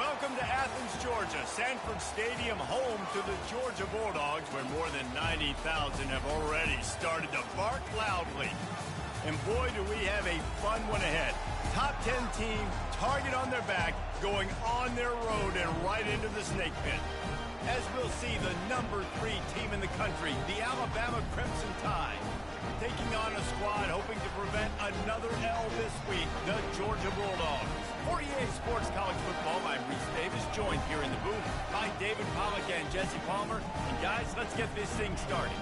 Welcome to Athens, Georgia, Sanford Stadium, home to the Georgia Bulldogs, where more than 90,000 have already started to bark loudly. And boy, do we have a fun one ahead. Top 10 team, target on their back, going on their road and right into the snake pit. As we'll see, the number 3 team in the country, the Alabama Crimson Tide, taking on a squad hoping to prevent another L this week, the Georgia Bulldogs. For EA Sports College Football, I'm Reese Davis, joined here in the booth by David Pollack and Jesse Palmer. And guys, let's get this thing started.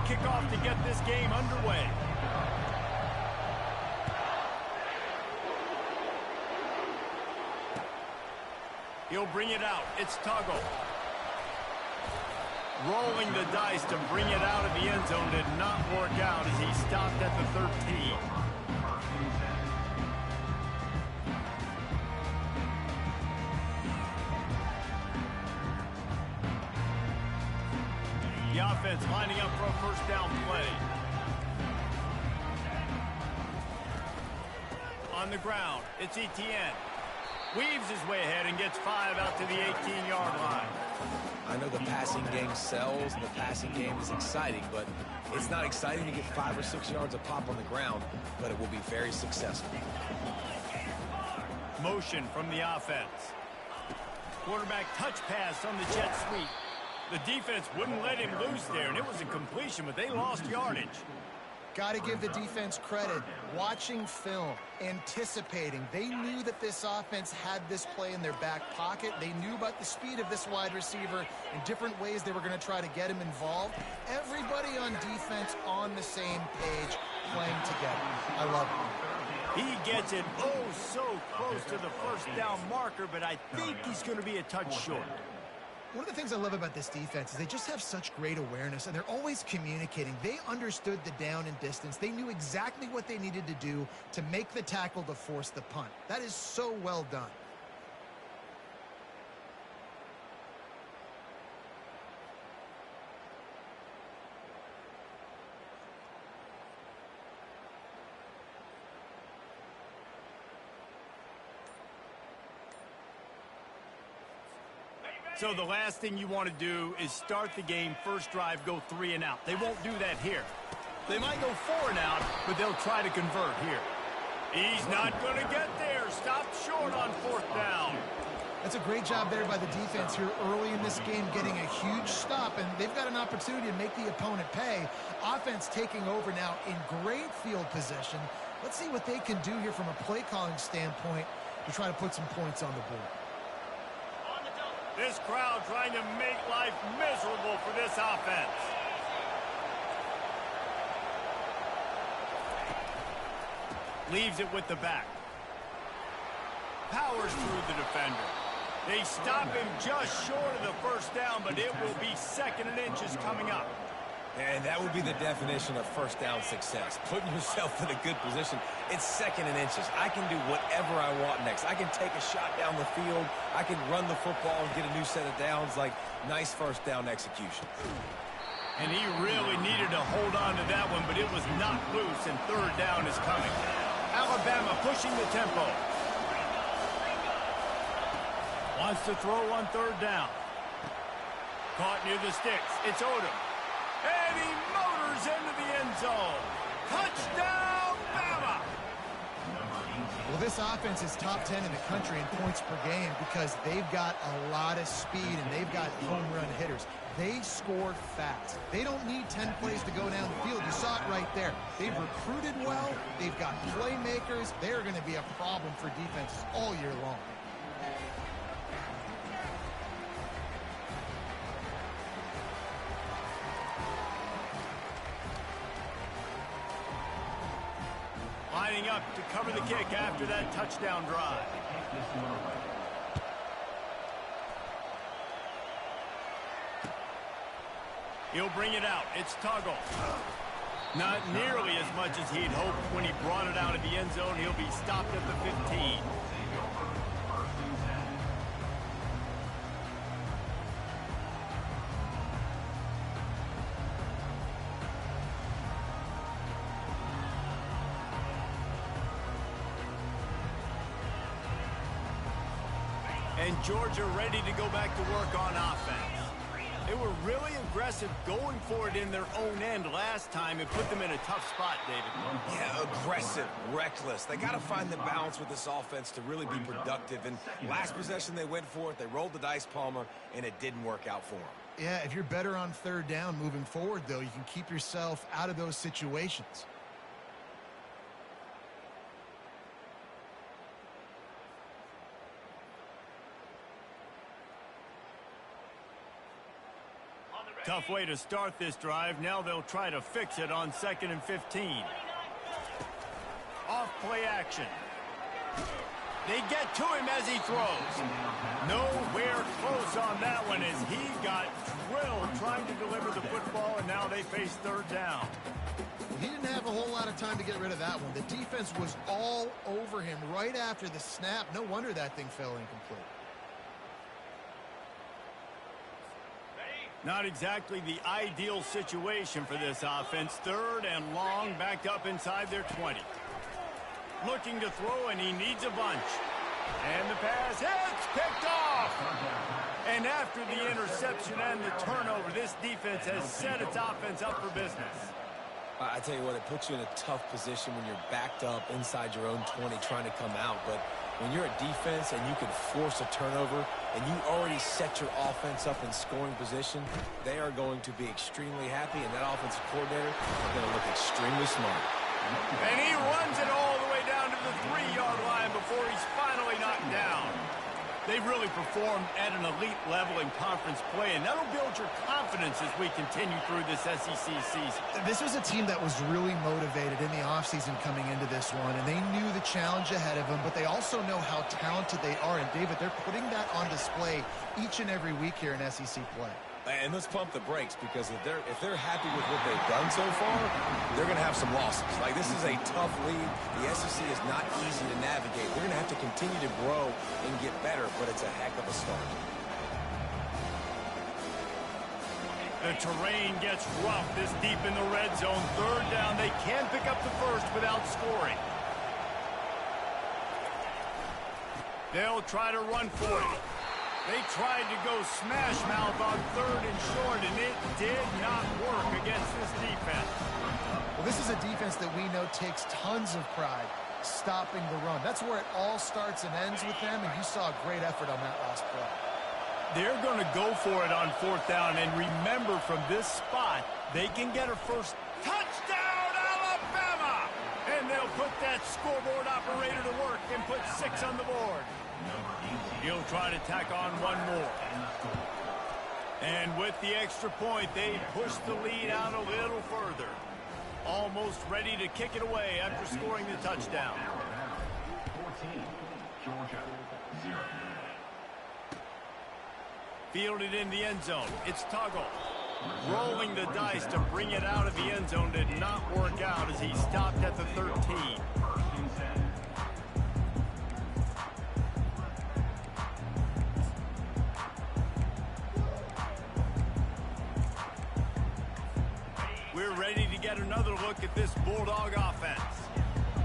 Kick off to get this game underway. He'll bring it out. It's Tuggle. Rolling the dice to bring it out of the end zone did not work out as he stopped at the 13. The offense lining up for a first down play. On the ground, it's Etienne. Weaves his way ahead and gets 5 out to the 18-yard line. I know the passing game sells and the passing game is exciting, but it's not exciting to get 5 or 6 yards a pop on the ground, but it will be very successful. Motion from the offense. Quarterback touch pass on the jet sweep. The defense wouldn't let him loose there, and it was a completion, but they lost yardage. Got to give the defense credit. Watching film, anticipating. They knew that this offense had this play in their back pocket. They knew about the speed of this wide receiver and different ways they were going to try to get him involved. Everybody on defense on the same page, playing together. I love it. He gets it oh so close to the first down marker, but I think he's going to be a touch short. One of the things I love about this defense is they just have such great awareness, and they're always communicating. They understood the down and distance. They knew exactly what they needed to do to make the tackle to force the punt. That is so well done. So the last thing you want to do is start the game, first drive, go 3 and out. They won't do that here. They might go 4 and out, but they'll try to convert here. He's not going to get there. Stopped short on 4th down. That's a great job there by the defense here early in this game, getting a huge stop, and they've got an opportunity to make the opponent pay. Offense taking over now in great field position. Let's see what they can do here from a play calling standpoint to try to put some points on the board. This crowd trying to make life miserable for this offense. Leaves it with the back. Powers through the defender. They stop him just short of the first down, but it will be 2nd and inches coming up. And that would be the definition of first down success. Putting yourself in a good position. It's 2nd and inches. I can do whatever I want next. I can take a shot down the field. I can run the football and get a new set of downs. Like, nice first down execution. And he really needed to hold on to that one, but it was not loose, and 3rd down is coming. Alabama pushing the tempo. Wants to throw on 3rd down. Caught near the sticks. It's Odom. And he motors into the end zone. Touchdown, Bama! Well, this offense is top 10 in the country in points per game because they've got a lot of speed and they've got home run hitters. They scored fast. They don't need 10 plays to go down the field. You saw it right there. They've recruited well. They've got playmakers. They're going to be a problem for defenses all year long. Lining up to cover the kick after that touchdown drive. He'll bring it out. It's Tuggle. Not nearly as much as he'd hoped when he brought it out of the end zone. He'll be stopped at the 15. And Georgia ready to go back to work on offense. They were really aggressive going for it in their own end last time. It put them in a tough spot, David. Yeah, aggressive, reckless. They got to find the balance with this offense to really be productive. And last possession they went for it. They rolled the dice, Palmer, and it didn't work out for them. Yeah, if you're better on third down moving forward, though, you can keep yourself out of those situations. Tough way to start this drive. Now they'll try to fix it on 2nd and 15. Off play action. They get to him as he throws. Nowhere close on that one as he got drilled trying to deliver the football, and now they face third down. He didn't have a whole lot of time to get rid of that one. The defense was all over him right after the snap. No wonder that thing fell incomplete. Not exactly the ideal situation for this offense. Third and long, backed up inside their 20. Looking to throw, and he needs a bunch. And the pass hits, picked off. And after the interception and the turnover, this defense has set its offense up for business. I tell you what, it puts you in a tough position when you're backed up inside your own 20 trying to come out. But when you're a defense and you can force a turnover and you already set your offense up in scoring position, they are going to be extremely happy, and that offensive coordinator is going to look extremely smart. And he runs it all the way down to the 3-yard line before he's finally knocked down. They've really performed at an elite level in conference play, and that'll build your confidence as we continue through this SEC season. This was a team that was really motivated in the offseason coming into this one, and they knew the challenge ahead of them, but they also know how talented they are. And, David, they're putting that on display each and every week here in SEC play. And let's pump the brakes, because if they're happy with what they've done so far, they're going to have some losses. Like, this is a tough league. The SEC is not easy to navigate. They're going to have to continue to grow and get better, but it's a heck of a start. The terrain gets rough this deep in the red zone. Third down, they can pick up the first without scoring. They'll try to run for it. They tried to go smash mouth on third and short, and it did not work against this defense. Well, this is a defense that we know takes tons of pride stopping the run. That's where it all starts and ends with them, and you saw a great effort on that last play. They're going to go for it on fourth down, and remember, from this spot, they can get a first touchdown, Alabama! And they'll put that scoreboard operator to work and put 6 on the board. He'll try to tack on one more. And with the extra point, they push the lead out a little further. Almost ready to kick it away after scoring the touchdown. 14, Georgia, 0. Fielded in the end zone. It's Tuggle. Rolling the dice to bring it out of the end zone did not work out as he stopped at the 13. We're ready to get another look at this Bulldog offense.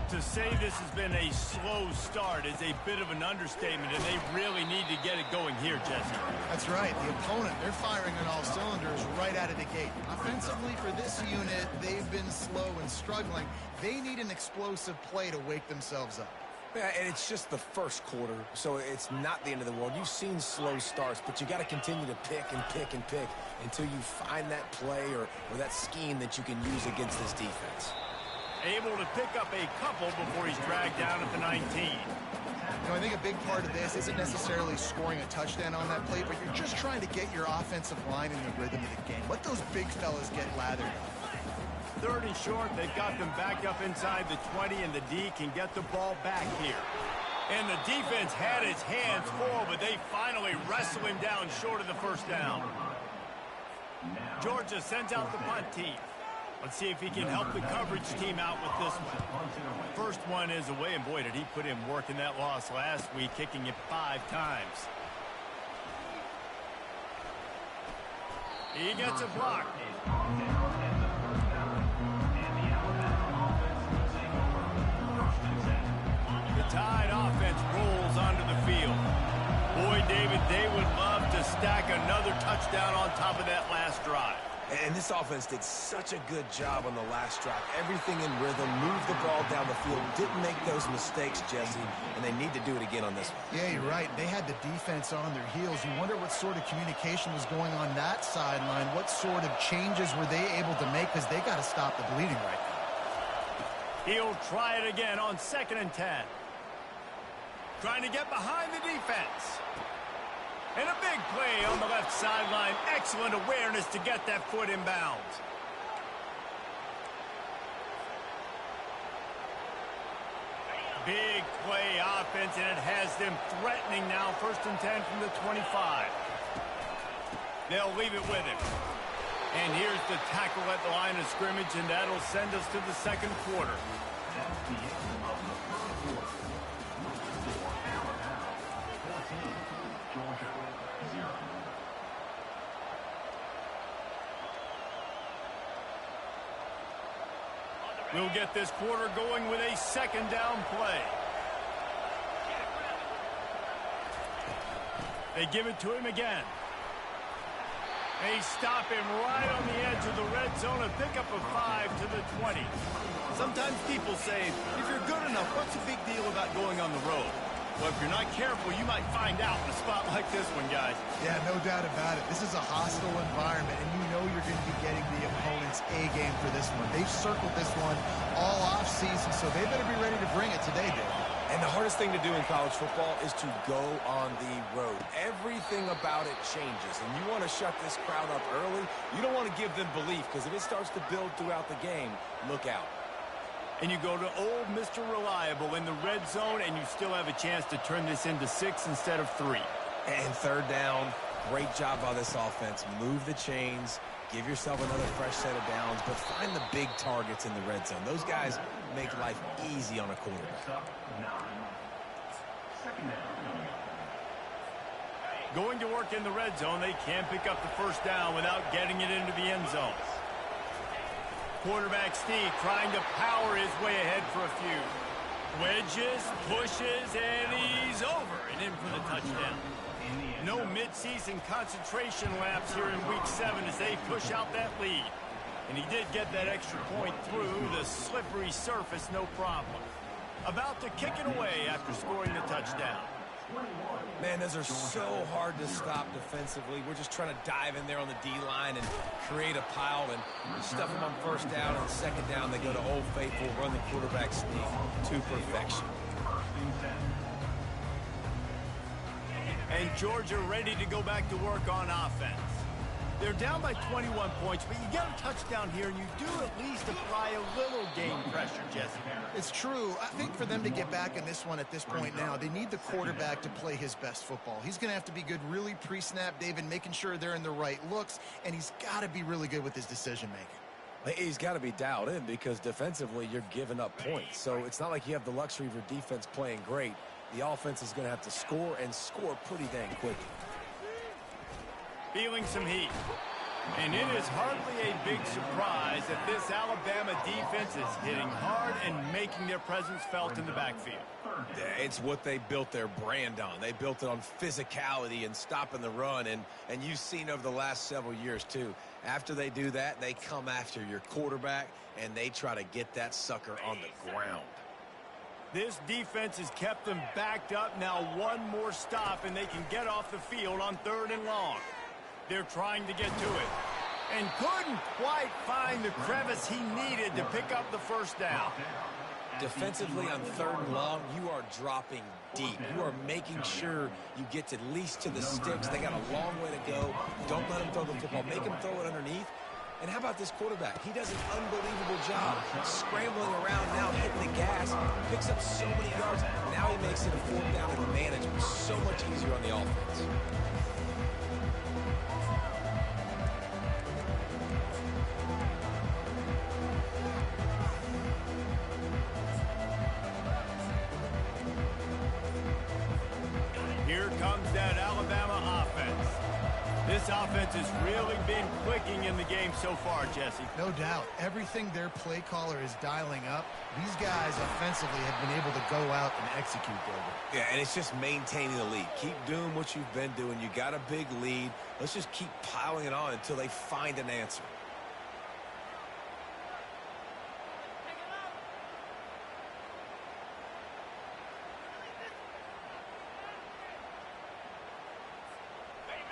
To say this has been a slow start is a bit of an understatement, and they really need to get it going here, Jesse. That's right. The opponent, they're firing on all cylinders right out of the gate. Offensively, for this unit, they've been slow and struggling. They need an explosive play to wake themselves up. Yeah, and it's just the first quarter, so it's not the end of the world. You've seen slow starts, but you got to continue to pick and pick and pick until you find that play or that scheme that you can use against this defense. Able to pick up a couple before he's dragged down at the 19. You know, I think a big part of this isn't necessarily scoring a touchdown on that play, but you're just trying to get your offensive line in the rhythm of the game. Let those big fellas get lathered up. Third and short, they've got them back up inside the 20, and the D can get the ball back here. And the defense had its hands full, but they finally wrestle him down short of the first down. Georgia sends out the punt team. Let's see if he can help the coverage team out with this one. First one is away, and boy, did he put in work in that loss last week, kicking it 5 times. He gets a block. The Tide offense rolls onto the field. Boy, David, they would love to stack another touchdown on top of that last drive. And this offense did such a good job on the last drive. Everything in rhythm, moved the ball down the field, didn't make those mistakes, Jesse, and they need to do it again on this one. Yeah, you're right. They had the defense on their heels. You wonder what sort of communication was going on that sideline. What sort of changes were they able to make, because they got to stop the bleeding right now. He'll try it again on 2nd and 10. Trying to get behind the defense. And a big play on the left sideline. Excellent awareness to get that foot in bounds. Big play offense, and it has them threatening now. 1st and 10 from the 25. They'll leave it with him. And here's the tackle at the line of scrimmage, and that'll send us to the 2nd quarter. We'll get this quarter going with a 2nd down play. They give it to him again. They stop him right on the edge of the red zone and pick up a 5 to the 20. Sometimes people say, if you're good enough, what's the big deal about going on the road? Well, if you're not careful, you might find out in a spot like this one, guys. Yeah, no doubt about it. This is a hostile environment, and you know you're going to be getting the opponent's A-game for this one. They've circled this one all offseason, so they better be ready to bring it today, Dave. And the hardest thing to do in college football is to go on the road. Everything about it changes, and you want to shut this crowd up early. You don't want to give them belief, because if it starts to build throughout the game, look out. And you go to old Mr. Reliable in the red zone, and you still have a chance to turn this into 6 instead of 3. And 3rd down, great job by this offense. Move the chains, give yourself another fresh set of downs, but find the big targets in the red zone. Those guys make life easy on a quarterback. Going to work in the red zone, they can't pick up the 1st down without getting it into the end zone. Quarterback Steve trying to power his way ahead for a few. Wedges, pushes, and he's over and in for the touchdown. No mid-season concentration lapse here in Week 7 as they push out that lead. And he did get that extra point through the slippery surface, no problem. About to kick it away after scoring the touchdown. Man, those are so hard to stop defensively. We're just trying to dive in there on the D-line and create a pile and stuff them on 1st down and 2nd down. They go to Old Faithful, run the quarterback sneak to perfection. And Georgia ready to go back to work on offense. They're down by 21 points, but you get a touchdown here, and you do at least apply a little game pressure, Jesse. It's true. I think for them to get back in this one at this point now, they need the quarterback to play his best football. He's going to have to be good really pre-snap, David, making sure they're in the right looks, and he's got to be really good with his decision-making. He's got to be dialed in because defensively you're giving up points. So it's not like you have the luxury of your defense playing great. The offense is going to have to score and score pretty dang quickly. Feeling some heat. And it is hardly a big surprise that this Alabama defense is hitting hard and making their presence felt in the backfield. Yeah, it's what they built their brand on. They built it on physicality and stopping the run, and you've seen over the last several years, too. After they do that, they come after your quarterback, and they try to get that sucker on the ground. This defense has kept them backed up. Now one more stop, and they can get off the field on 3rd and long. They're trying to get to it and couldn't quite find the crevice he needed to pick up the 1st down. Defensively on 3rd and long, you are dropping deep. You are making sure you get at least to the sticks. They got a long way to go. Don't let them throw the football. Make them throw it underneath. And how about this quarterback? He does an unbelievable job scrambling around now, hitting the gas, picks up so many yards. Now he makes it a 4th down advantage, so much easier on the offense. This offense has really been clicking in the game so far, Jesse. No doubt. Everything their play caller is dialing up, these guys offensively have been able to go out and execute, David. Yeah, and it's just maintaining the lead. Keep doing what you've been doing. You got a big lead. Let's just keep piling it on until they find an answer.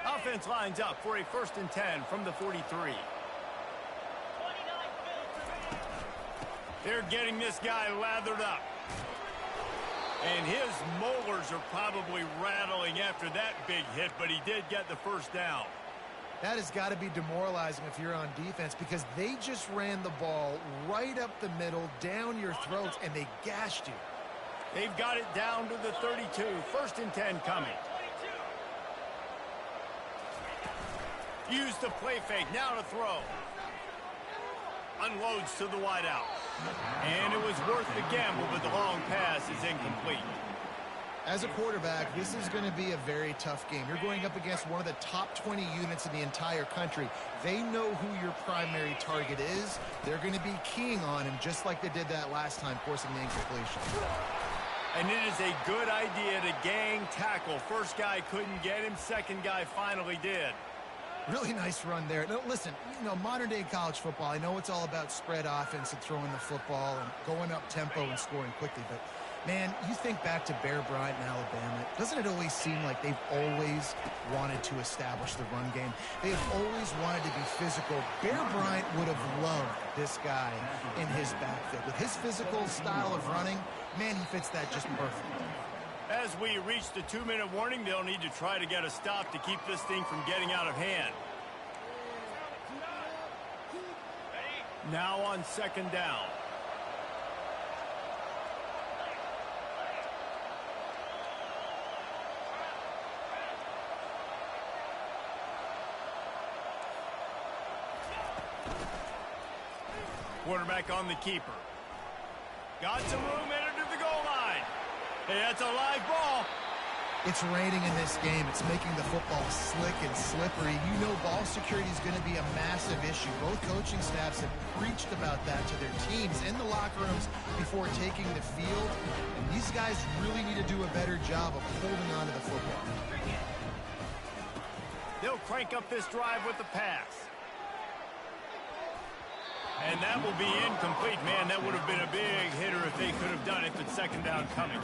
Offense lines up for a 1st and 10 from the 43. They're getting this guy lathered up. And his molars are probably rattling after that big hit, but he did get the first down. That has got to be demoralizing if you're on defense because they just ran the ball right up the middle, down your throats, and they gashed you. They've got it down to the 32. 1st and 10 coming. Use the play fake, now to throw. Unloads to the wideout. And it was worth the gamble, but the long pass is incomplete. As a quarterback, this is going to be a very tough game. You're going up against one of the top 20 units in the entire country. They know who your primary target is. They're going to be keying on him just like they did that last time, forcing the incompletion. And it is a good idea to gang tackle. First guy couldn't get him, second guy finally did. Really nice run there. Now, listen, you know, modern-day college football, I know it's all about spread offense and throwing the football and going up tempo and scoring quickly, but, man, you think back to Bear Bryant in Alabama, doesn't it always seem like they've always wanted to establish the run game? They have always wanted to be physical. Bear Bryant would have loved this guy in his backfield. With his physical style of running, man, he fits that just perfectly. As we reach the 2-minute warning, they'll need to try to get a stop to keep this thing from getting out of hand. Now on 2nd down. Quarterback on the keeper. Got some room, entered to the goal line. Hey, that's a live ball. It's raining in this game. It's making the football slick and slippery. You know ball security is going to be a massive issue. Both coaching staffs have preached about that to their teams in the locker rooms before taking the field. And these guys really need to do a better job of holding on to the football. They'll crank up this drive with the pass. And that will be incomplete. Man, that would have been a big hitter if they could have done it, but 2nd down coming.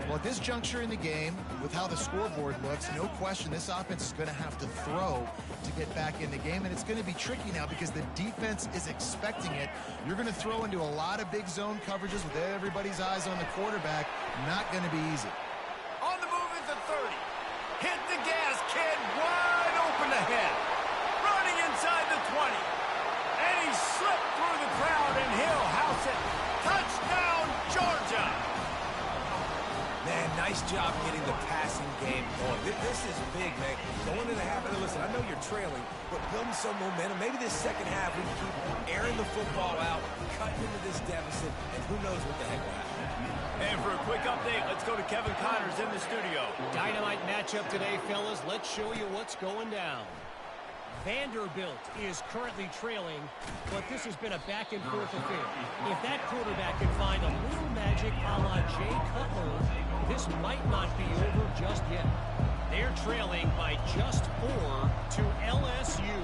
Well, at this juncture in the game, with how the scoreboard looks, no question this offense is going to have to throw to get back in the game, and it's going to be tricky now because the defense is expecting it. You're going to throw into a lot of big zone coverages with everybody's eyes on the quarterback. Not going to be easy. On the move at the 30. Hit the gas, kid. Wide open ahead. Running inside the 20. And he slipped through the crowd, and he'll house it. Touchdown, Georgia! Man, nice job getting the passing game going. This is big, man. Going into the half, and listen, I know you're trailing, but building some momentum. Maybe this second half we can keep airing the football out, cutting into this deficit, and who knows what the heck will happen. And for a quick update, let's go to Kevin Connors in the studio. Dynamite matchup today, fellas. Let's show you what's going down. Vanderbilt is currently trailing, but this has been a back-and-forth affair. If that quarterback can find a little magic a la Jay Cutler, this might not be over just yet. They're trailing by just 4 to LSU.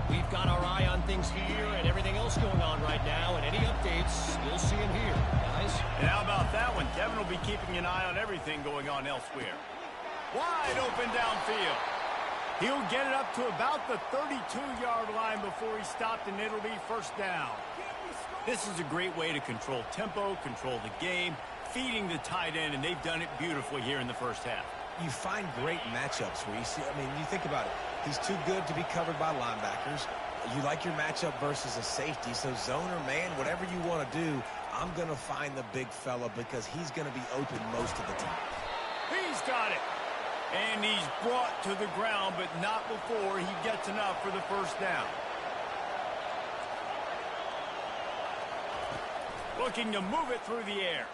We've got our eye on things here and everything else going on right now, and any updates, you'll see them here, guys. And how about that one? Kevin will be keeping an eye on everything going on elsewhere. Wide open downfield. He'll get it up to about the 32-yard line before he stopped, and it'll be 1st down. This is a great way to control tempo, control the game, feeding the tight end, and they've done it beautifully here in the 1st half. You find great matchups where you see, I mean, you think about it. He's too good to be covered by linebackers. You like your matchup versus a safety, so zone or man, whatever you want to do, I'm going to find the big fella because he's going to be open most of the time. He's got it. And he's brought to the ground, but not before he gets enough for the 1st down. Looking to move it through the air.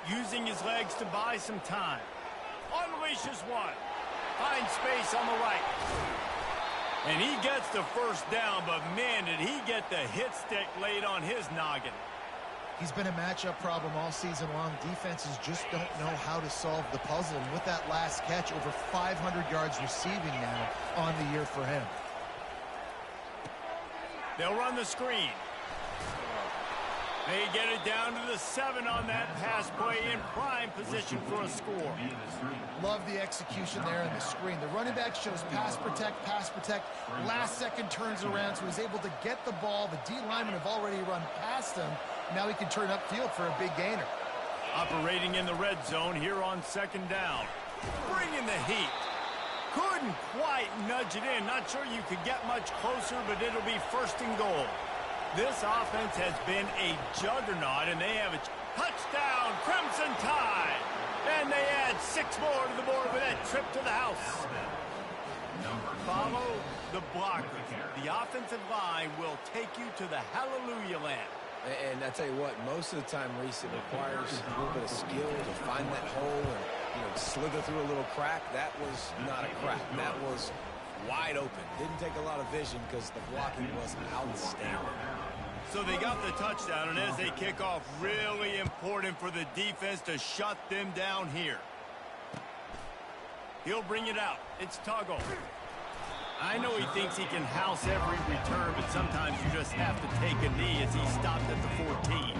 Using his legs to buy some time. Unleashes one. Finds space on the right. And he gets the first down, but man, did he get the hit stick laid on his noggin. He's been a matchup problem all season long. Defenses just don't know how to solve the puzzle. And with that last catch, over 500 yards receiving now on the year for him. They'll run the screen. They get it down to the 7 on that pass play in prime position for a score. Love the execution there in the screen. The running back shows pass protect. Last second turns around, so he's able to get the ball. The D linemen have already run past him. Now he can turn upfield for a big gainer. Operating in the red zone here on second down. Bringing the heat. Couldn't quite nudge it in. Not sure you could get much closer, but it'll be first and goal. This offense has been a juggernaut, and they have a touchdown, Crimson Tide. And they add 6 more to the board with that trip to the house. Follow the blocker. The offensive line will take you to the hallelujah land. And I tell you what, most of the time, Reese, it requires a little bit of skill to find that hole and slither through a little crack. That was not a crack. That was wide open. Didn't take a lot of vision because the blocking was outstanding. So they got the touchdown, and as they kick off, really important for the defense to shut them down here. He'll bring it out. It's Tuggle. I know he thinks he can house every return, but sometimes you just have to take a knee as he stopped at the 14.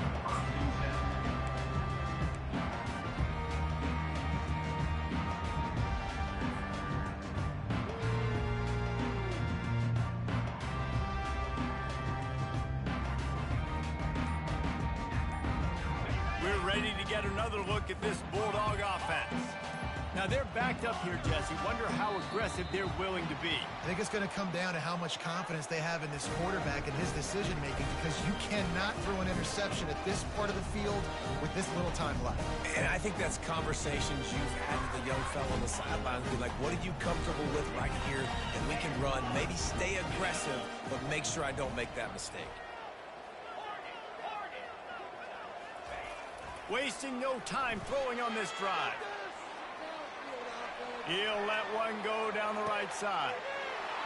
We're ready to get another look at this Bulldog offense. Now, they're backed up here, Jesse. Wonder how aggressive they're willing to be. I think it's going to come down to how much confidence they have in this quarterback and his decision-making, because you cannot throw an interception at this part of the field with this little time left. And I think that's conversations you've had with the young fellow on the sideline. Be like, what are you comfortable with right here? And we can run, maybe stay aggressive, but make sure I don't make that mistake. Wasting no time throwing on this drive. He'll let one go down the right side.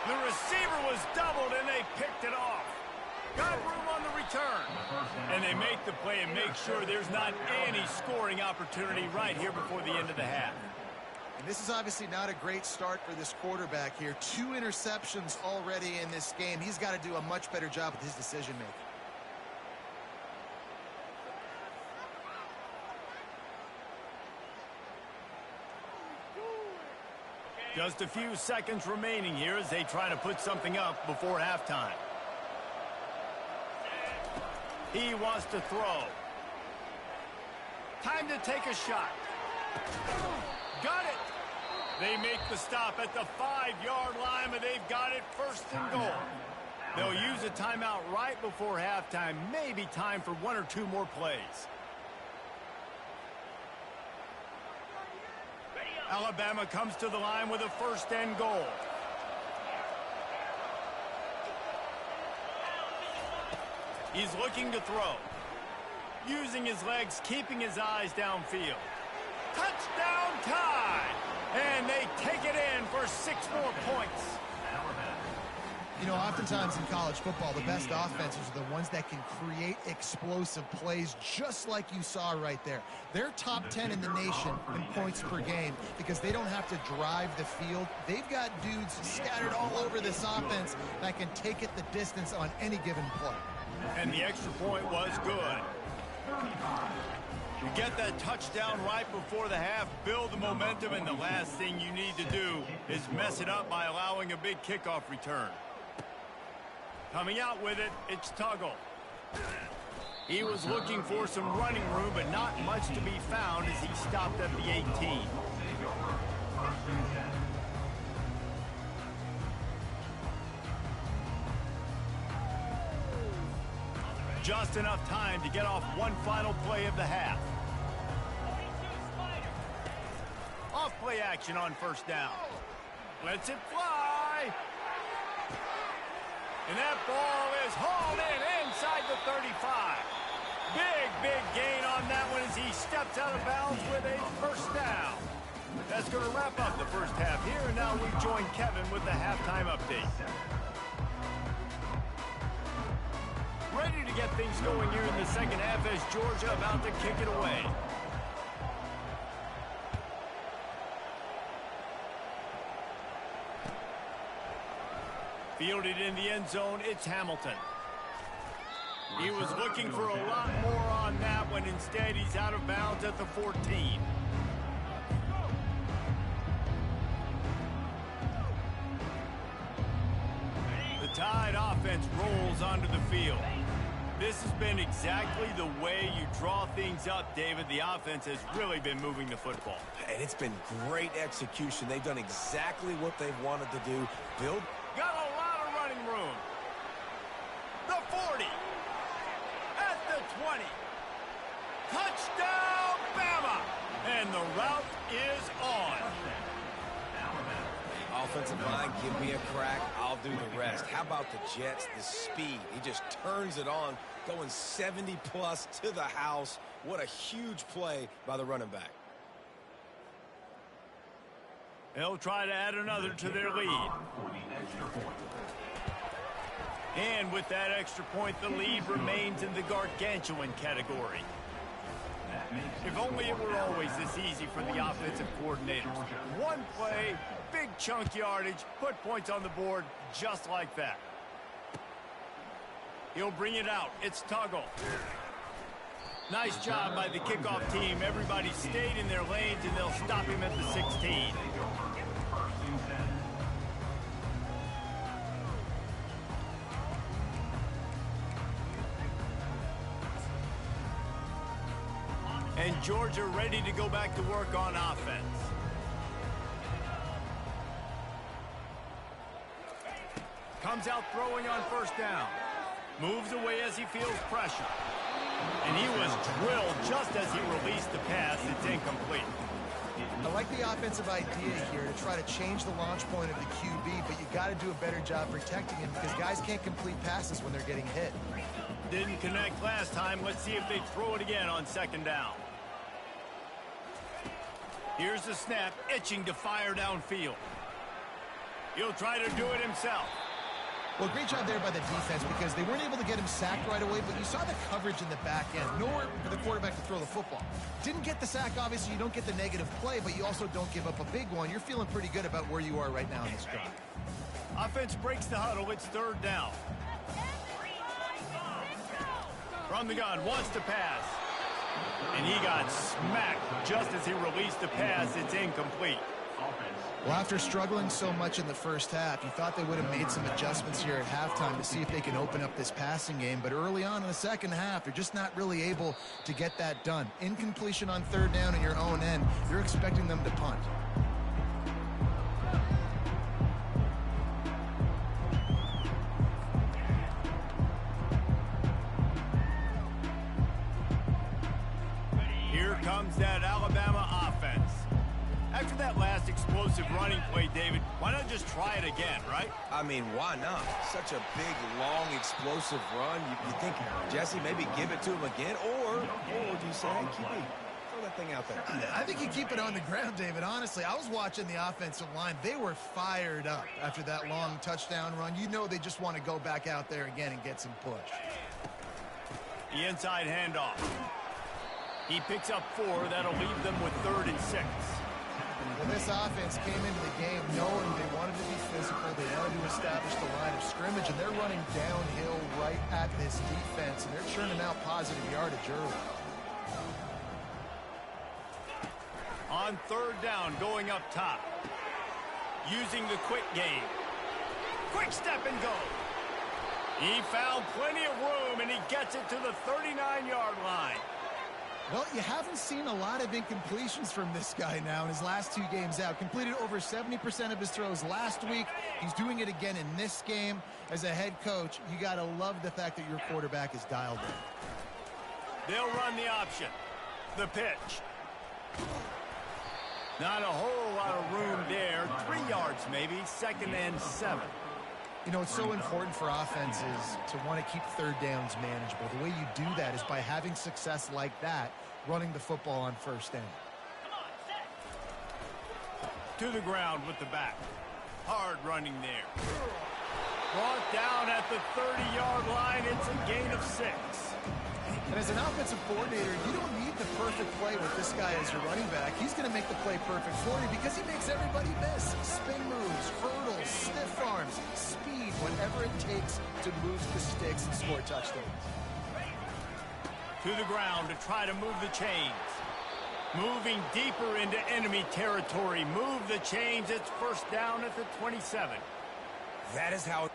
The receiver was doubled, and they picked it off. Got room on the return. And they make the play and make sure there's not any scoring opportunity right here before the end of the half. And this is obviously not a great start for this quarterback here. 2 interceptions already in this game. He's got to do a much better job with his decision-making. Just a few seconds remaining here as they try to put something up before halftime. He wants to throw. Time to take a shot. Got it. They make the stop at the 5-yard line, but they've got it first and goal. They'll use a timeout right before halftime. Maybe time for 1 or 2 more plays. Alabama comes to the line with a first and goal. He's looking to throw. Using his legs, keeping his eyes downfield. Touchdown Tide! And they take it in for 6 more points. You know, oftentimes in college football, the best offenses are the ones that can create explosive plays, just like you saw right there. They're top 10 in the nation in points per game because they don't have to drive the field. They've got dudes scattered all over this offense that can take it the distance on any given play. And the extra point was good. You get that touchdown right before the half, build the momentum, and the last thing you need to do is mess it up by allowing a big kickoff return. Coming out with it, it's Tuggle. He was looking for some running room, but not much to be found as he stopped at the 18. Just enough time to get off one final play of the half. Off play action on first down. Lets it fly. And that ball is hauled in inside the 35. Big gain on that one as he steps out of bounds with a first down. That's going to wrap up the first half here, and now we join Kevin with the halftime update. Ready to get things going here in the second half as Georgia about to kick it away. Fielded in the end zone, it's Hamilton. He was looking for a lot more on that when instead he's out of bounds at the 14. The Tide offense rolls onto the field. This has been exactly the way you draw things up, David. The offense has really been moving the football. And it's been great execution. They've done exactly what they've wanted to do. Build. Got a lot of running room. The 40. At the 20. Touchdown, Bama! And the route is on. Offensive line, give me a crack. I'll do the rest. How about the Jets? The speed. He just turns it on, going 70-plus to the house. What a huge play by the running back. They'll try to add another to their lead. And with that extra point, the lead remains in the gargantuan category. If only it were always this easy for the offensive coordinators. One play, big chunk yardage, put points on the board just like that. He'll bring it out. It's Tuggle. Nice job by the kickoff team. Everybody stayed in their lanes, and they'll stop him at the 16. And Georgia ready to go back to work on offense. Comes out throwing on first down. Moves away as he feels pressure. And he was drilled just as he released the pass. It's incomplete. I like the offensive idea here to try to change the launch point of the QB, but you got to do a better job protecting him because guys can't complete passes when they're getting hit. Didn't connect last time. Let's see if they throw it again on second down. Here's the snap, itching to fire downfield. He'll try to do it himself. Well, great job there by the defense because they weren't able to get him sacked right away, but you saw the coverage in the back end. Nowhere for the quarterback to throw the football. Didn't get the sack, obviously. You don't get the negative play, but you also don't give up a big one. You're feeling pretty good about where you are right now in this drive. Offense breaks the huddle. It's third down. From the gun, wants to pass. And he got smacked just as he released the pass. It's incomplete. Well, after struggling so much in the first half, you thought they would have made some adjustments here at halftime to see if they can open up this passing game. But early on in the second half, they're just not really able to get that done. Incompletion on third down in your own end, you're expecting them to punt. Here comes that Alabama offense. After that last explosive running play, David, why not just try it again, right? I mean, why not? Such a big, long, explosive run. You think, Jesse, maybe give it to him again? Or do you say, hey, QB, throw that thing out there? I think you keep it on the ground, David. Honestly, I was watching the offensive line. They were fired up after that long touchdown run. You know they just want to go back out there again and get some push. The inside handoff. He picks up 4. That'll leave them with 3rd and 6. Well, this offense came into the game knowing they wanted to be physical. They wanted to establish the line of scrimmage, and they're running downhill right at this defense, and they're churning out positive yardage early. On third down, going up top. Using the quick game. Quick step and go. He found plenty of room, and he gets it to the 39-yard line. Well, you haven't seen a lot of incompletions from this guy now in his last 2 games out. Completed over 70% of his throws last week. He's doing it again in this game. As a head coach, you got to love the fact that your quarterback is dialed in. They'll run the option. The pitch. Not a whole lot of room there. 3 yards maybe. 2nd and 7. You know, it's so important for offenses to want to keep third downs manageable. The way you do that is by having success like that, running the football on first down. To the ground with the back. Hard running there. Brought down at the 30-yard line. It's a gain of 6. And as an offensive coordinator, you don't need the perfect play with this guy as your running back. He's going to make the play perfect for you because he makes everybody miss. Spin moves, hurdles, stiff arms, speed, whatever it takes to move the sticks and score touchdowns. To the ground to try to move the chains. Moving deeper into enemy territory. Move the chains. It's first down at the 27. That is how...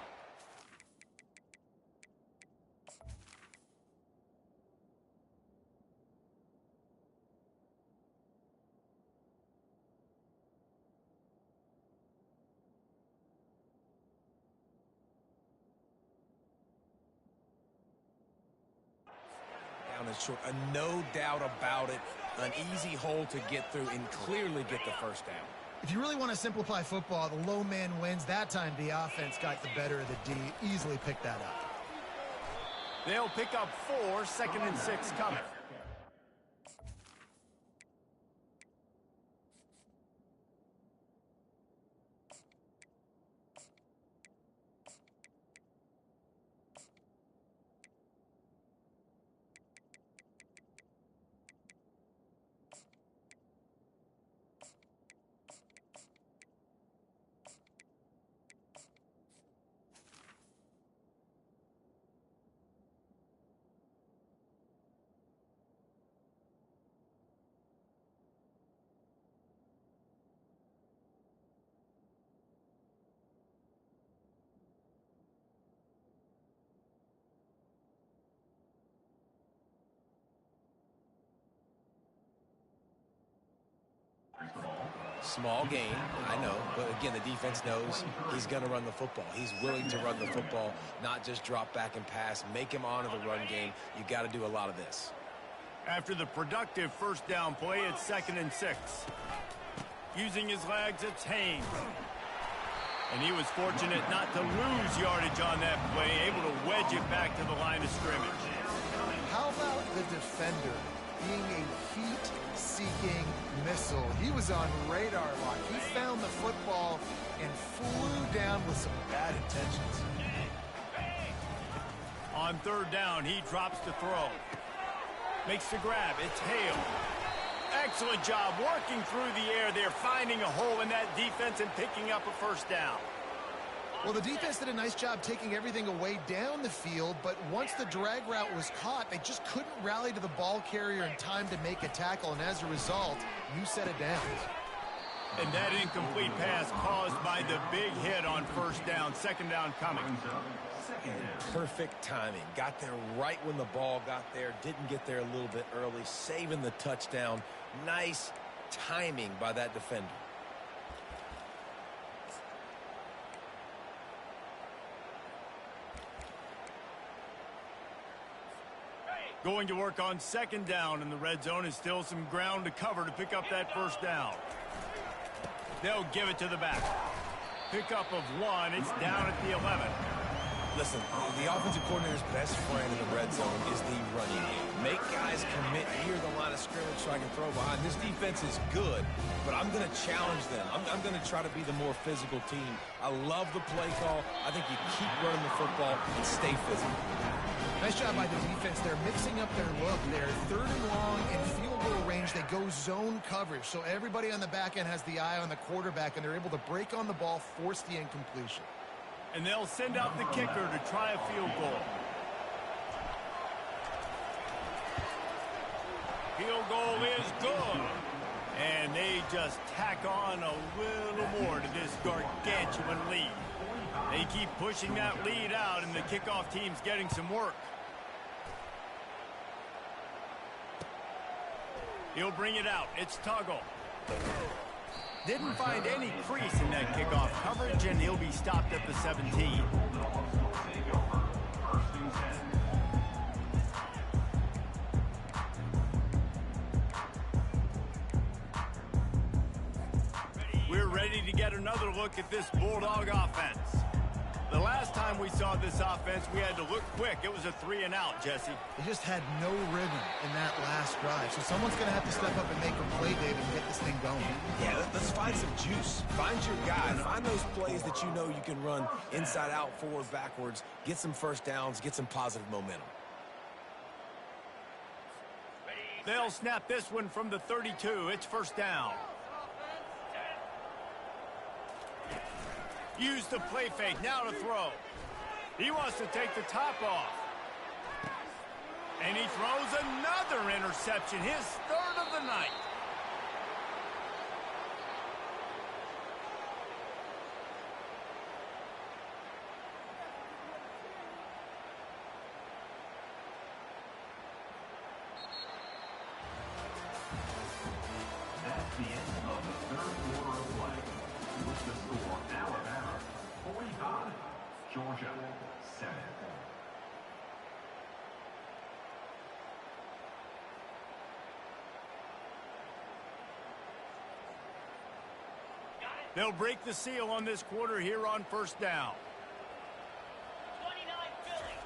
down and short. No doubt about it. An easy hole to get through and clearly get the first down. If you really want to simplify football, the low man wins. That time the offense got the better of the D. Easily picked that up. They'll pick up 4, 2nd and 6 coming. Small gain, I know, but again, the defense knows he's going to run the football. He's willing to run the football, not just drop back and pass, make him honor the run game. You got to do a lot of this. After the productive first down play, it's 2nd and 6. Using his legs, it's Haynes. And he was fortunate not to lose yardage on that play, able to wedge it back to the line of scrimmage. How about the defender being a heat-seeking missile? He was on radar lock. He found the football and flew down with some bad intentions. On 3rd down, he drops to throw. Makes the grab. It's Hale. Excellent job working through the air there, finding a hole in that defense and picking up a first down. Well, the defense did a nice job taking everything away down the field, but once the drag route was caught, they just couldn't rally to the ball carrier in time to make a tackle, and as a result, you set it down. And that incomplete pass caused by the big hit on first down. 2nd down coming. Perfect timing. Got there right when the ball got there. Didn't get there a little bit early. Saving the touchdown. Nice timing by that defender. Going to work on 2nd down in the red zone. Is still some ground to cover to pick up that first down. They'll give it to the back. Pickup of 1. It's down at the 11. Listen, the offensive coordinator's best friend in the red zone is the running game. Make guys commit near the line of scrimmage so I can throw behind. This defense is good, but I'm going to challenge them. I'm going to try to be the more physical team. I love the play call. I think you keep running the football and stay physical. Nice job by the defense. They're mixing up their look. They're 3rd and long in field goal range. They go zone coverage, so everybody on the back end has the eye on the quarterback, and they're able to break on the ball, force the incompletion. And they'll send out the kicker to try a field goal. Field goal is good. And they just tack on a little more to this gargantuan lead. They keep pushing that lead out, and the kickoff team's getting some work. He'll bring it out. It's Tuggle. Didn't find any crease in that kickoff coverage, and he'll be stopped at the 17. We're ready to get another look at this Bulldog offense. The last time we saw this offense, we had to look quick. It was a 3-and-out, Jesse. They just had no rhythm in that last drive. So someone's going to have to step up and make a play, David, and get this thing going. Yeah, let's find some juice. Find your guy. Find those plays that you know you can run inside out, forward, backwards. Get some first downs. Get some positive momentum. They'll snap this one from the 32. It's first down. Use the play fake. Now to throw. He wants to take the top off. And he throws another interception. His third of the night. That's the end of the third quarter of play. With the score, Alabama 45, Georgia 7. They'll break the seal on this quarter here on first down. 29 Philly.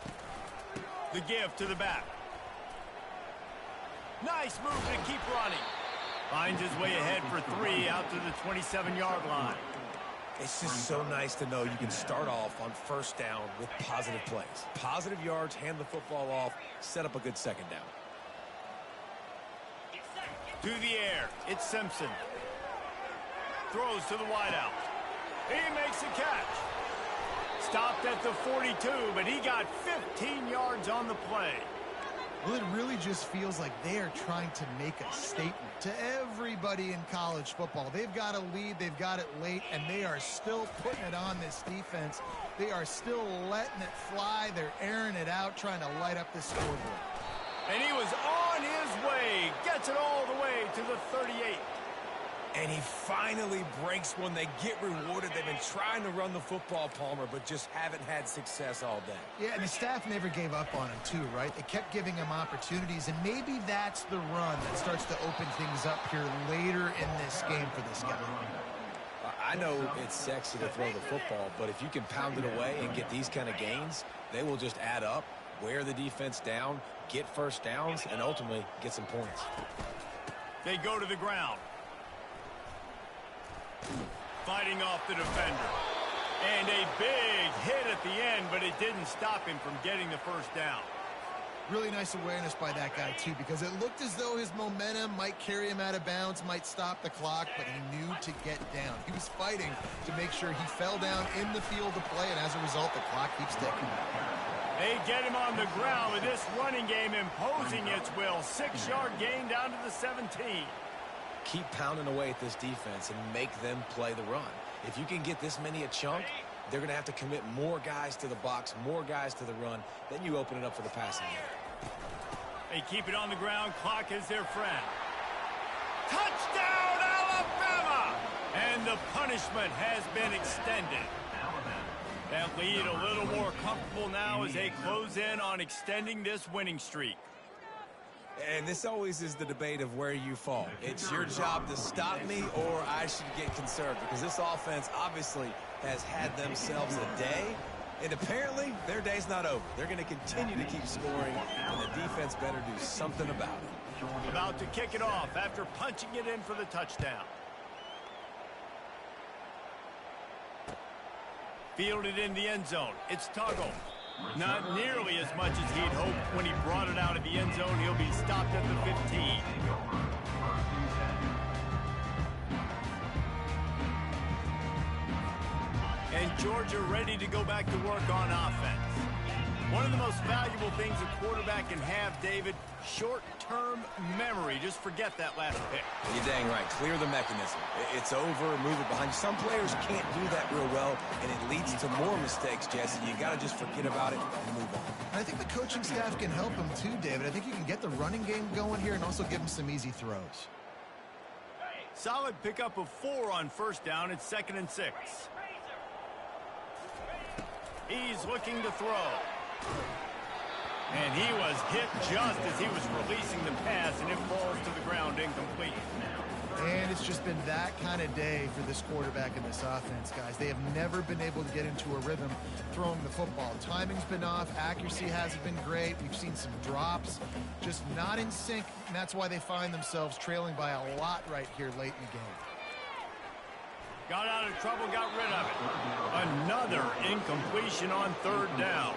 The give to the back. Nice move to keep running. Finds his way ahead for 3 out to the 27-yard line. It's just so nice to know you can start off on first down with positive plays. Positive yards, hand the football off, set up a good second down. To the air, it's Simpson. Throws to the wideout. He makes a catch. Stopped at the 42, but he got 15 yards on the play. Well, it really just feels like they are trying to make a statement to everybody in college football. They've got a lead, they've got it late, and they are still putting it on this defense. They are still letting it fly. They're airing it out, trying to light up this scoreboard. And he was on his way. Gets it all the way to the 38. And he finally breaks one. They get rewarded. They've been trying to run the football, Palmer, but just haven't had success all day. Yeah, and the staff never gave up on him, too, right? They kept giving him opportunities, and maybe that's the run that starts to open things up here later in this game for this guy. I know it's sexy to throw the football, but if you can pound it away and get these kind of gains, they will just add up, wear the defense down, get first downs, and ultimately get some points. They go to the ground. Fighting off the defender. And a big hit at the end, but it didn't stop him from getting the first down. Really nice awareness by that guy, too, because it looked as though his momentum might carry him out of bounds, might stop the clock, but he knew to get down. He was fighting to make sure he fell down in the field to play, and as a result, the clock keeps ticking. They get him on the ground with this running game imposing its will. 6-yard gain down to the 17. Keep pounding away at this defense and make them play the run. If you can get this many a chunk, they're going to have to commit more guys to the box, more guys to the run. Then you open it up for the passing game. They keep it on the ground. Clock is their friend. Touchdown, Alabama! And the punishment has been extended. That lead a little more comfortable now as they close in on extending this winning streak. And this always is the debate of where you fall. It's your job to stop me or I should get conserved, because this offense obviously has had themselves a day, and apparently their day's not over. They're going to continue to keep scoring, and the defense better do something about it. About to kick it off after punching it in for the touchdown. Fielded in the end zone. It's Tuggle. Not nearly as much as he'd hoped when he brought it out of the end zone. He'll be stopped at the 15. And Georgia ready to go back to work on offense. One of the most valuable things a quarterback can have, David, short-term memory. Just forget that last pick. You're dang right. Clear the mechanism. It's over, move it behind you. Some players can't do that real well, and it leads to more mistakes, Jesse. You got to just forget about it and move on. And I think the coaching staff can help him too, David. I think you can get the running game going here and also give him some easy throws. Solid pickup of 4 on first down. It's 2nd and 6. He's looking to throw. And he was hit just as he was releasing the pass, and it falls to the ground incomplete. And it's just been that kind of day for this quarterback and this offense, guys. They have never been able to get into a rhythm throwing the football. Timing's been off. Accuracy hasn't been great. We've seen some drops, just not in sync, and that's why they find themselves trailing by a lot right here late in the game. Got out of trouble, got rid of it. Another incompletion on third down.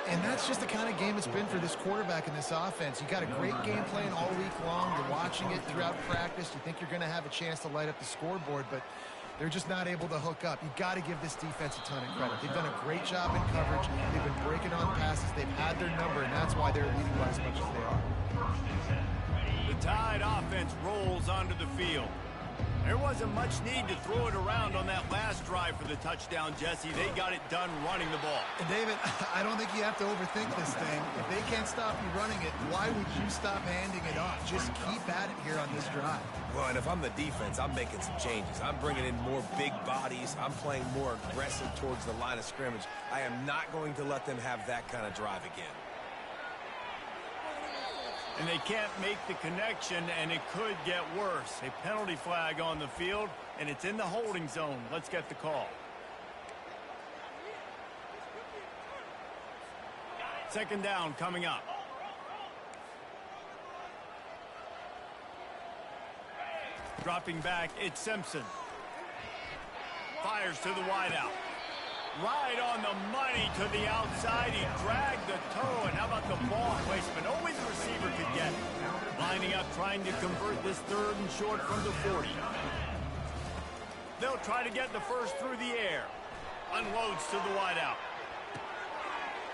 And that's just the kind of game it's been for this quarterback and this offense. You got a great game plan all week long. You're watching it throughout practice. You think you're going to have a chance to light up the scoreboard, but they're just not able to hook up. You got to give this defense a ton of credit. They've done a great job in coverage. They've been breaking on passes. They've had their number, and that's why they're leading by as much as they are. The Tide offense rolls onto the field. There wasn't much need to throw it around on that last drive for the touchdown, Jesse. They got it done running the ball. And David, I don't think you have to overthink this thing. If they can't stop you running it, why would you stop handing it off? Just keep at it here on this drive. Well, and if I'm the defense, I'm making some changes. I'm bringing in more big bodies. I'm playing more aggressive towards the line of scrimmage. I am not going to let them have that kind of drive again. And they can't make the connection, and it could get worse. A penalty flag on the field, and it's in the holding zone. Let's get the call. Second down coming up. Dropping back, it's Simpson. Fires to the wideout. Right on the money to the outside. He dragged the toe, and how about the ball placement? Only the receiver could get it. Lining up, trying to convert this third and short from the 40. They'll try to get the first through the air. Unloads to the wideout.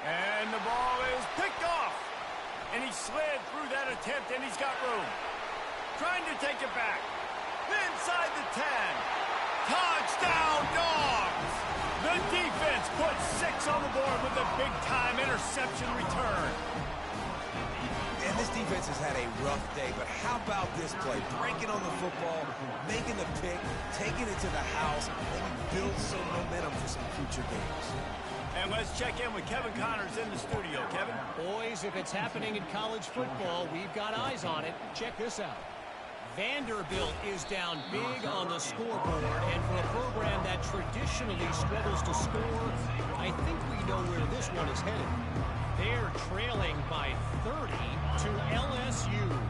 And the ball is picked off. And he slid through that attempt, and he's got room. Trying to take it back. Inside the 10. Touchdown, Dogs! The defense puts 6 on the board with a big-time interception return. And this defense has had a rough day, but how about this play? Breaking on the football, making the pick, taking it to the house, maybe build some momentum for some future games. And let's check in with Kevin Connors in the studio. Kevin? Boys, if it's happening in college football, we've got eyes on it. Check this out. Vanderbilt is down big on the scoreboard, and for a program that traditionally struggles to score, I think we know where this one is headed. They're trailing by 30 to LSU.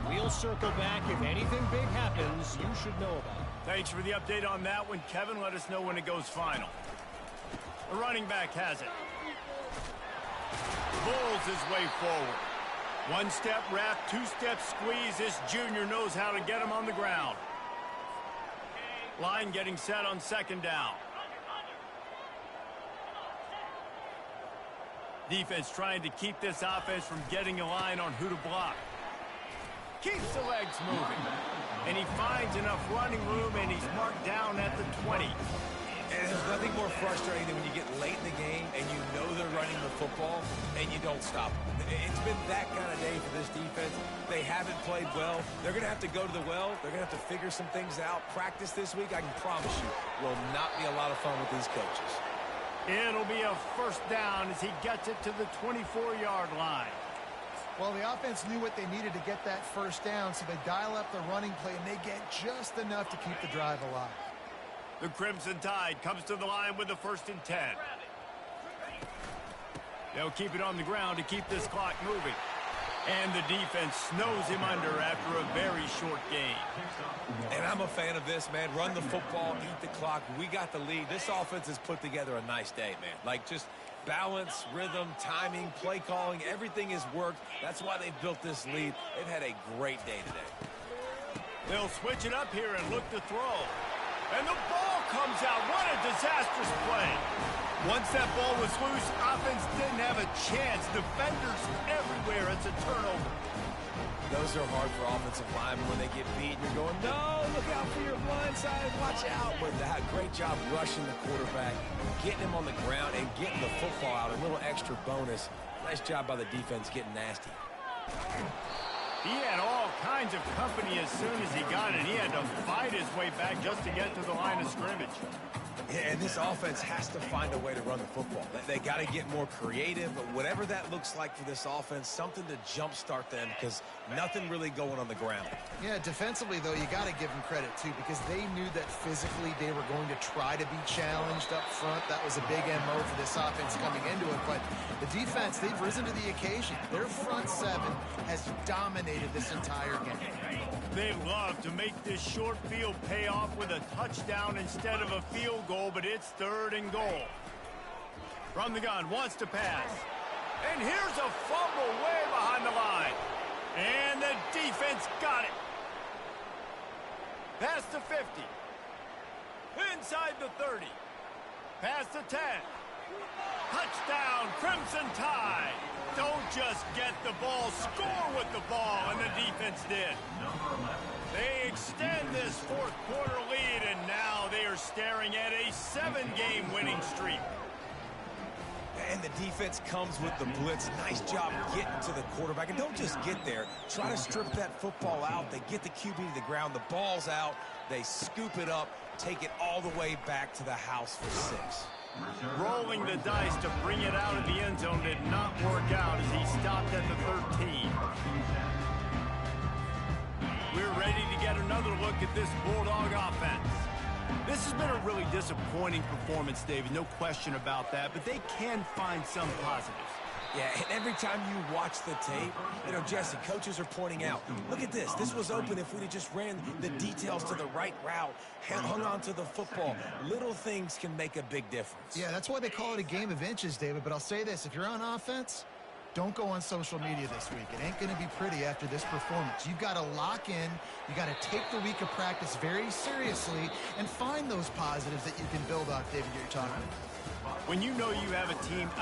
We'll circle back. If anything big happens, you should know about it. Thanks for the update on that one, Kevin. Let us know when it goes final. The running back has it. Bulls his way forward. One-step wrap, two-step squeeze. This junior knows how to get him on the ground. Line getting set on second down. Defense trying to keep this offense from getting a line on who to block. Keeps the legs moving. And he finds enough running room, and he's marked down at the 20. And there's nothing more frustrating than when you get late in the game and you know they're running the football and you don't stop them. It's been that kind of day for this defense. They haven't played well. They're going to have to go to the well. They're going to have to figure some things out. Practice this week, I can promise you, will not be a lot of fun with these coaches. It'll be a first down as he gets it to the 24-yard line. Well, the offense knew what they needed to get that first down, so they dial up the running play, and they get just enough to keep the drive alive. The Crimson Tide comes to the line with the 1st and 10. They'll keep it on the ground to keep this clock moving. And the defense snows him under after a very short game. And I'm a fan of this, man. Run the football, eat the clock. We got the lead. This offense has put together a nice day, man. Like, just balance, rhythm, timing, play calling, everything has worked. That's why they've built this lead. They've had a great day today. They'll switch it up here and look to throw. And the ball comes out. What a disastrous play. Once that ball was loose, offense didn't have a chance. Defenders everywhere. It's a turnover. Those are hard for offensive linemen when they get beat. You're going, no, look out for your blind side. Watch out. But that great job rushing the quarterback, getting him on the ground, and getting the football out. A little extra bonus. Nice job by the defense getting nasty. He had all kinds of company as soon as he got it. He had to fight his way back just to get to the line of scrimmage. Yeah, and this offense has to find a way to run the football. They got to get more creative, but whatever that looks like for this offense, something to jumpstart them because nothing really going on the ground. Yeah, defensively, though, you got to give them credit, too, because they knew that physically they were going to try to be challenged up front. That was a big MO for this offense coming into it. But the defense, they've risen to the occasion. Their front seven has dominated this entire game. They love to make this short field pay off with a touchdown instead of a field goal, but it's 3rd and goal. From the gun, wants to pass. And here's a fumble way behind the line. And the defense got it. Past the 50. Inside the 30. Past the 10. Touchdown, Crimson Tide. Don't just get the ball, score with the ball, and the defense did. They extend this 4th quarter lead, and now they are staring at a 7-game winning streak. And the defense comes with the blitz. Nice job getting to the quarterback. And don't just get there. Try to strip that football out. They get the QB to the ground. The ball's out. They scoop it up, take it all the way back to the house for 6. Rolling the dice to bring it out of the end zone did not work out as he stopped at the 13. We're ready to get another look at this Bulldog offense. This has been a really disappointing performance, David, no question about that, but they can find some positives. Yeah, and every time you watch the tape, you know, Jesse, coaches are pointing out, look at this. This was open if we'd have just ran the details to the right route, hung on to the football. Little things can make a big difference. Yeah, that's why they call it a game of inches, David. But I'll say this, if you're on offense, don't go on social media this week. It ain't going to be pretty after this performance. You've got to lock in. You got to take the week of practice very seriously and find those positives that you can build off, David, you're talking about. When you know you have a team out